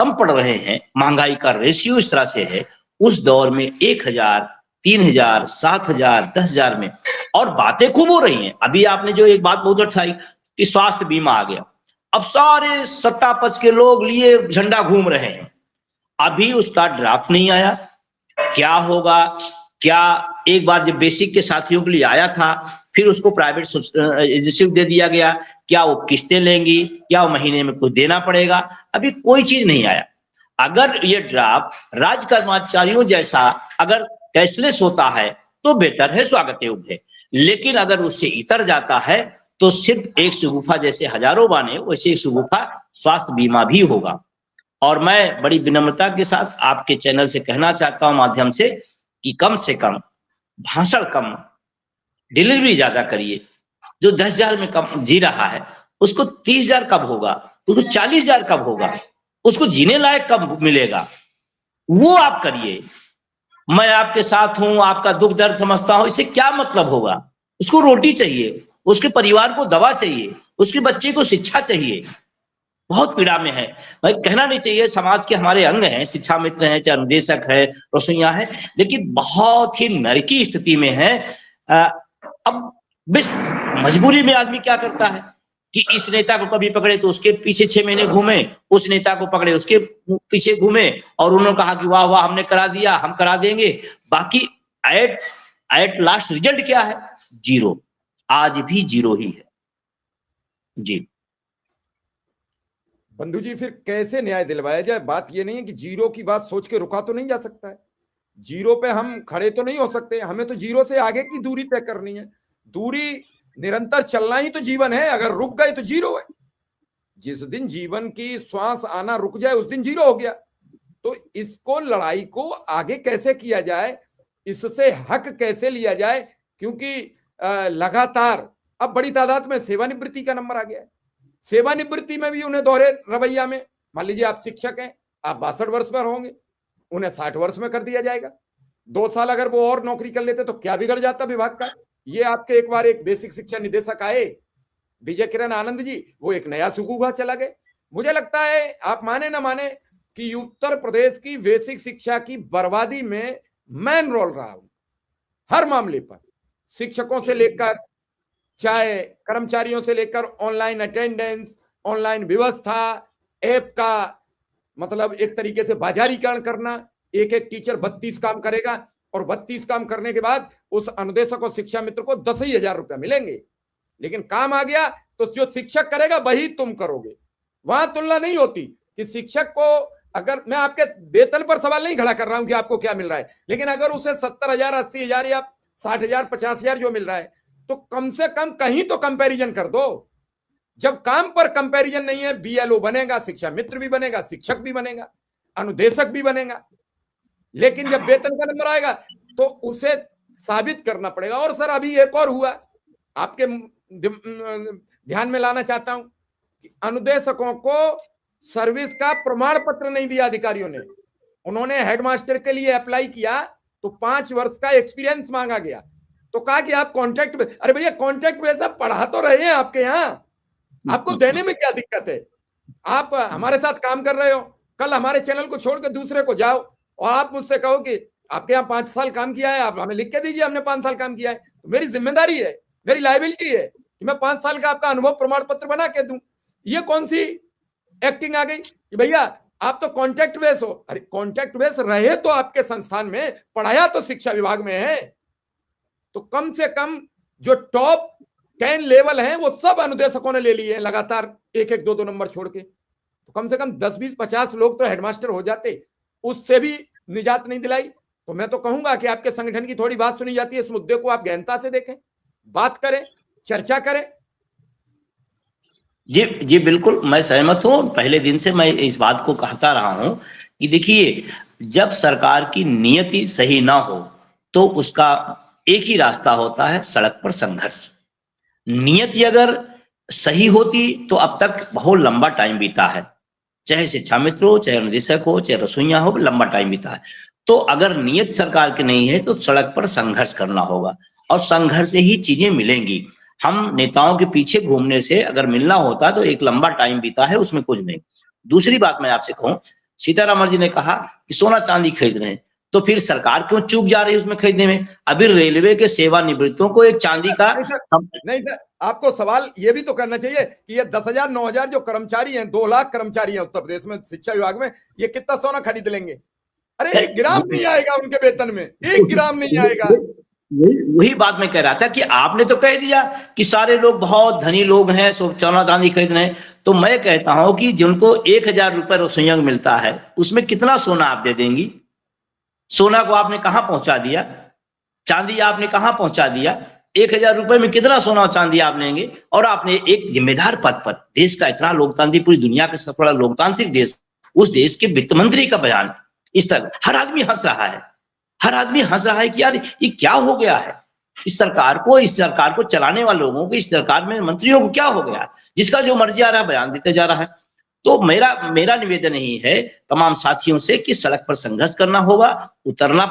कम पड़ रहे हैं, महंगाई का रेशियो इस तरह से है, उस दौर में 1000, 3000, 7000, 10,000 में, और बातें खूब हो रही हैं। अभी आपने जो एक बात बहुत अच्छा आई कि स्वास्थ्य बीमा आ गया, अब सारे सत्ता पक्ष के लोग लिए झंडा घूम रहे हैं, अभी उसका ड्राफ्ट नहीं आया। क्या होगा, क्या एक बार जब बेसिक के साथियों के लिए आया था, फिर उसको प्राइवेट रिसिप्ट दे दिया गया, क्या वो किस्तें लेंगी, क्या वो महीने में कुछ देना पड़ेगा, अभी कोई चीज नहीं आया। अगर ये ड्राफ्ट राज्य कर्मचारियों जैसा अगर कैशलेस होता है तो बेहतर है, स्वागत योग्य है, लेकिन अगर उससे इतर जाता है तो सिर्फ एक शगुफा जैसे हजारों बने, वैसे एक शगुफा स्वास्थ्य बीमा भी होगा। और मैं बड़ी विनम्रता के साथ आपके चैनल से कहना चाहता हूं माध्यम से कि कम से कम भाषण कम, डिलीवरी ज्यादा करिए। जो 10,000 में कम जी रहा है उसको 30,000 कब होगा, उसको 40,000 कब होगा, उसको जीने लायक कब मिलेगा, वो आप करिए। मैं आपके साथ हूं, आपका दुख दर्द समझता हूं, इससे क्या मतलब होगा। उसको रोटी चाहिए, उसके परिवार को दवा चाहिए, उसके बच्चे को शिक्षा चाहिए, बहुत पीड़ा में है। भाई कहना नहीं चाहिए, समाज के हमारे अंग हैं, शिक्षा मित्र हैं, चाहे अनुदेशक है, रसोइया है, लेकिन बहुत ही नरकी स्थिति में है। अब बस मजबूरी में आदमी क्या करता है कि इस नेता को कभी पकड़े तो उसके पीछे 6 महीने घूमे, उस नेता को पकड़े उसके पीछे घूमे, और उन्होंने कहा कि वाह वाह हमने करा दिया, हम करा देंगे, बाकी एट लास्ट रिजल्ट क्या है, जीरो। आज भी जीरो ही है जी। बंधु जी, फिर कैसे न्याय दिलवाया जाए? बात ये नहीं है कि जीरो की बात सोच के रुका तो नहीं जा सकता है, जीरो पे हम खड़े तो नहीं हो सकते, हमें तो जीरो से आगे की दूरी तय करनी है। दूरी निरंतर चलना ही तो जीवन है, अगर रुक गए तो जीरो है। जिस दिन जीवन की श्वास आना रुक जाए उस दिन जीरो हो गया। तो इसको, लड़ाई को आगे कैसे किया जाए, इससे हक कैसे लिया जाए, क्योंकि लगातार अब बड़ी तादाद में सेवानिवृत्ति का नंबर आ गया है। सेवानिवृत्ति में भी उन्हें दोहरे रवैया में, मान लीजिए आप शिक्षक हैं, आप 62 वर्ष पर होंगे, उन्हें 60 वर्ष में कर दिया जाएगा। 2 साल अगर वो और नौकरी कर लेते तो क्या बिगड़ जाता विभाग का। ये आपके एक बार एक बेसिक शिक्षा निदेशक आए, विजय किरण आनंद जी, वो एक नया सुगुगा चला गए। मुझे लगता है, आप माने ना माने, कि उत्तर प्रदेश की बेसिक शिक्षा की बर्बादी में मैन रोल रहा हूं हर मामले पर, शिक्षकों से लेकर, चाहे कर्मचारियों से लेकर, ऑनलाइन अटेंडेंस, ऑनलाइन व्यवस्था, ऐप का मतलब एक तरीके से बाजारीकरण करना। एक एक टीचर 32 काम करेगा और 32 काम करने के बाद उस अनुदेशक और शिक्षा मित्र को 10,000 रुपया मिलेंगे, लेकिन काम आ गया तो जो शिक्षक करेगा वही तुम करोगे। वहां तुलना नहीं होती कि शिक्षक को, अगर मैं आपके वेतन पर सवाल नहीं खड़ा कर रहा हूं कि आपको क्या मिल रहा है, लेकिन अगर उसे 70,000, 80,000 या 60,000, 50,000 जो मिल रहा है, तो कम से कम कहीं तो कंपैरिजन कर दो। जब काम पर कंपैरिजन नहीं है, बीएलओ बनेगा, शिक्षा मित्र भी बनेगा, शिक्षक भी बनेगा, अनुदेशक भी बनेगा, लेकिन जब वेतन का नंबर आएगा तो उसे साबित करना पड़ेगा। और सर, अभी एक और हुआ, आपके ध्यान में लाना चाहता हूं कि अनुदेशकों को सर्विस का प्रमाण पत्र नहीं दिया अधिकारियों ने। उन्होंने हेडमास्टर के लिए अप्लाई किया तो 5 वर्ष का एक्सपीरियंस मांगा गया, तो कहा कि आप कॉन्ट्रैक्ट, अरे भैया कॉन्ट्रैक्ट में सब पढ़ा तो रहे हैं आपके यहाँ, आपको देने में क्या दिक्कत है? आप हमारे साथ काम कर रहे हो, कल हमारे चैनल को छोड़कर दूसरे को जाओ और आप मुझसे कहो कि आपके यहाँ 5 साल काम किया है, आप हमें लिख के दीजिए हमने 5 साल काम किया है, तो मेरी जिम्मेदारी है, मेरी लायबिलिटी है कि मैं 5 साल का आपका अनुभव प्रमाण पत्र बना के दूं। ये कौन सी एक्टिंग आ गई कि भैया आप तो कॉन्ट्रैक्ट बेस हो? अरे कॉन्ट्रैक्ट बेस रहे तो आपके संस्थान में, पढ़ाया तो शिक्षा विभाग में है, तो कम से कम जो टॉप 10 लेवल है वो सब अनुदेशकों ने ले लिए हैं लगातार, 1-1, 2-2 नंबर छोड़ के। तो कम से कम 10, 20, 50 लोग तो हेडमास्टर हो जाते, उससे भी निजात नहीं दिलाई। तो मैं तो कहूंगा कि आपके संगठन की थोड़ी बात सुनी जाती है, इस मुद्दे को आप गहनता से देखें, बात करें, चर्चा करें। जी जी बिल्कुल, मैं सहमत हूं। पहले दिन से मैं इस बात को कहता रहा हूं कि देखिए, जब सरकार की नियति सही ना हो तो उसका एक ही रास्ता होता है, सड़क पर संघर्ष। नियति अगर सही होती तो अब तक बहुत लंबा टाइम बीता है, चाहे शिक्षा मित्र हो, चाहे अनुदेशक हो, चाहे रसोइया हो, लंबा टाइम बीता है। तो अगर नियत सरकार की नहीं है तो सड़क पर संघर्ष करना होगा, और संघर्ष से ही चीजें मिलेंगी। हम नेताओं के पीछे घूमने से अगर मिलना होता तो एक लंबा टाइम बीता है, उसमें कुछ नहीं। दूसरी बात मैं आपसे कहूं, सीतारामन जी ने कहा कि सोना चांदी खरीद रहे हैं, तो फिर सरकार क्यों चूक जा रही है उसमें खरीदने में? अभी रेलवे के सेवानिवृत्तों को एक चांदी का नहीं सर, आपको सवाल ये भी तो करना चाहिए कि ये 10,000 9,000 जो कर्मचारी हैं, 2 लाख कर्मचारी हैं उत्तर प्रदेश में शिक्षा विभाग में, ये कितना सोना खरीद लेंगे? अरे 1 ग्राम नहीं आएगा उनके वेतन में, 1 ग्राम नहीं आएगा। वही बात मैं कह रहा था कि आपने तो कह दिया कि सारे लोग बहुत धनी लोग हैं, सोना चांदी खरीद रहे हैं, तो मैं कहता हूं कि जिनको 1,000 रुपए रसोईयंग मिलता है, उसमें कितना सोना आप दे देंगी? सोना को आपने कहां पहुंचा दिया? चांदी आपने कहां पहुंचा दिया? 1,000 रुपए में कितना सोना और चांदी आप लेंगे? और आपने एक जिम्मेदार पद पर, देश का इतना लोकतांत्रिक, पूरी दुनिया का सबसे बड़ा लोकतांत्रिक देश, उस देश के वित्त मंत्री का बयान इस तरह, हर आदमी हंस रहा है, हर आदमी हंस रहा है कि यार ये क्या हो गया है? इस सरकार को चलाने वाले लोगों को, इस सरकार में मंत्रियों को क्या हो गया? जिसका जो मर्जी आ रहा है बयान देते जा रहा है। तो मेरा निवेदन यही है तमाम साथियों से कि सड़क पर संघर्ष करना होगा, उतरना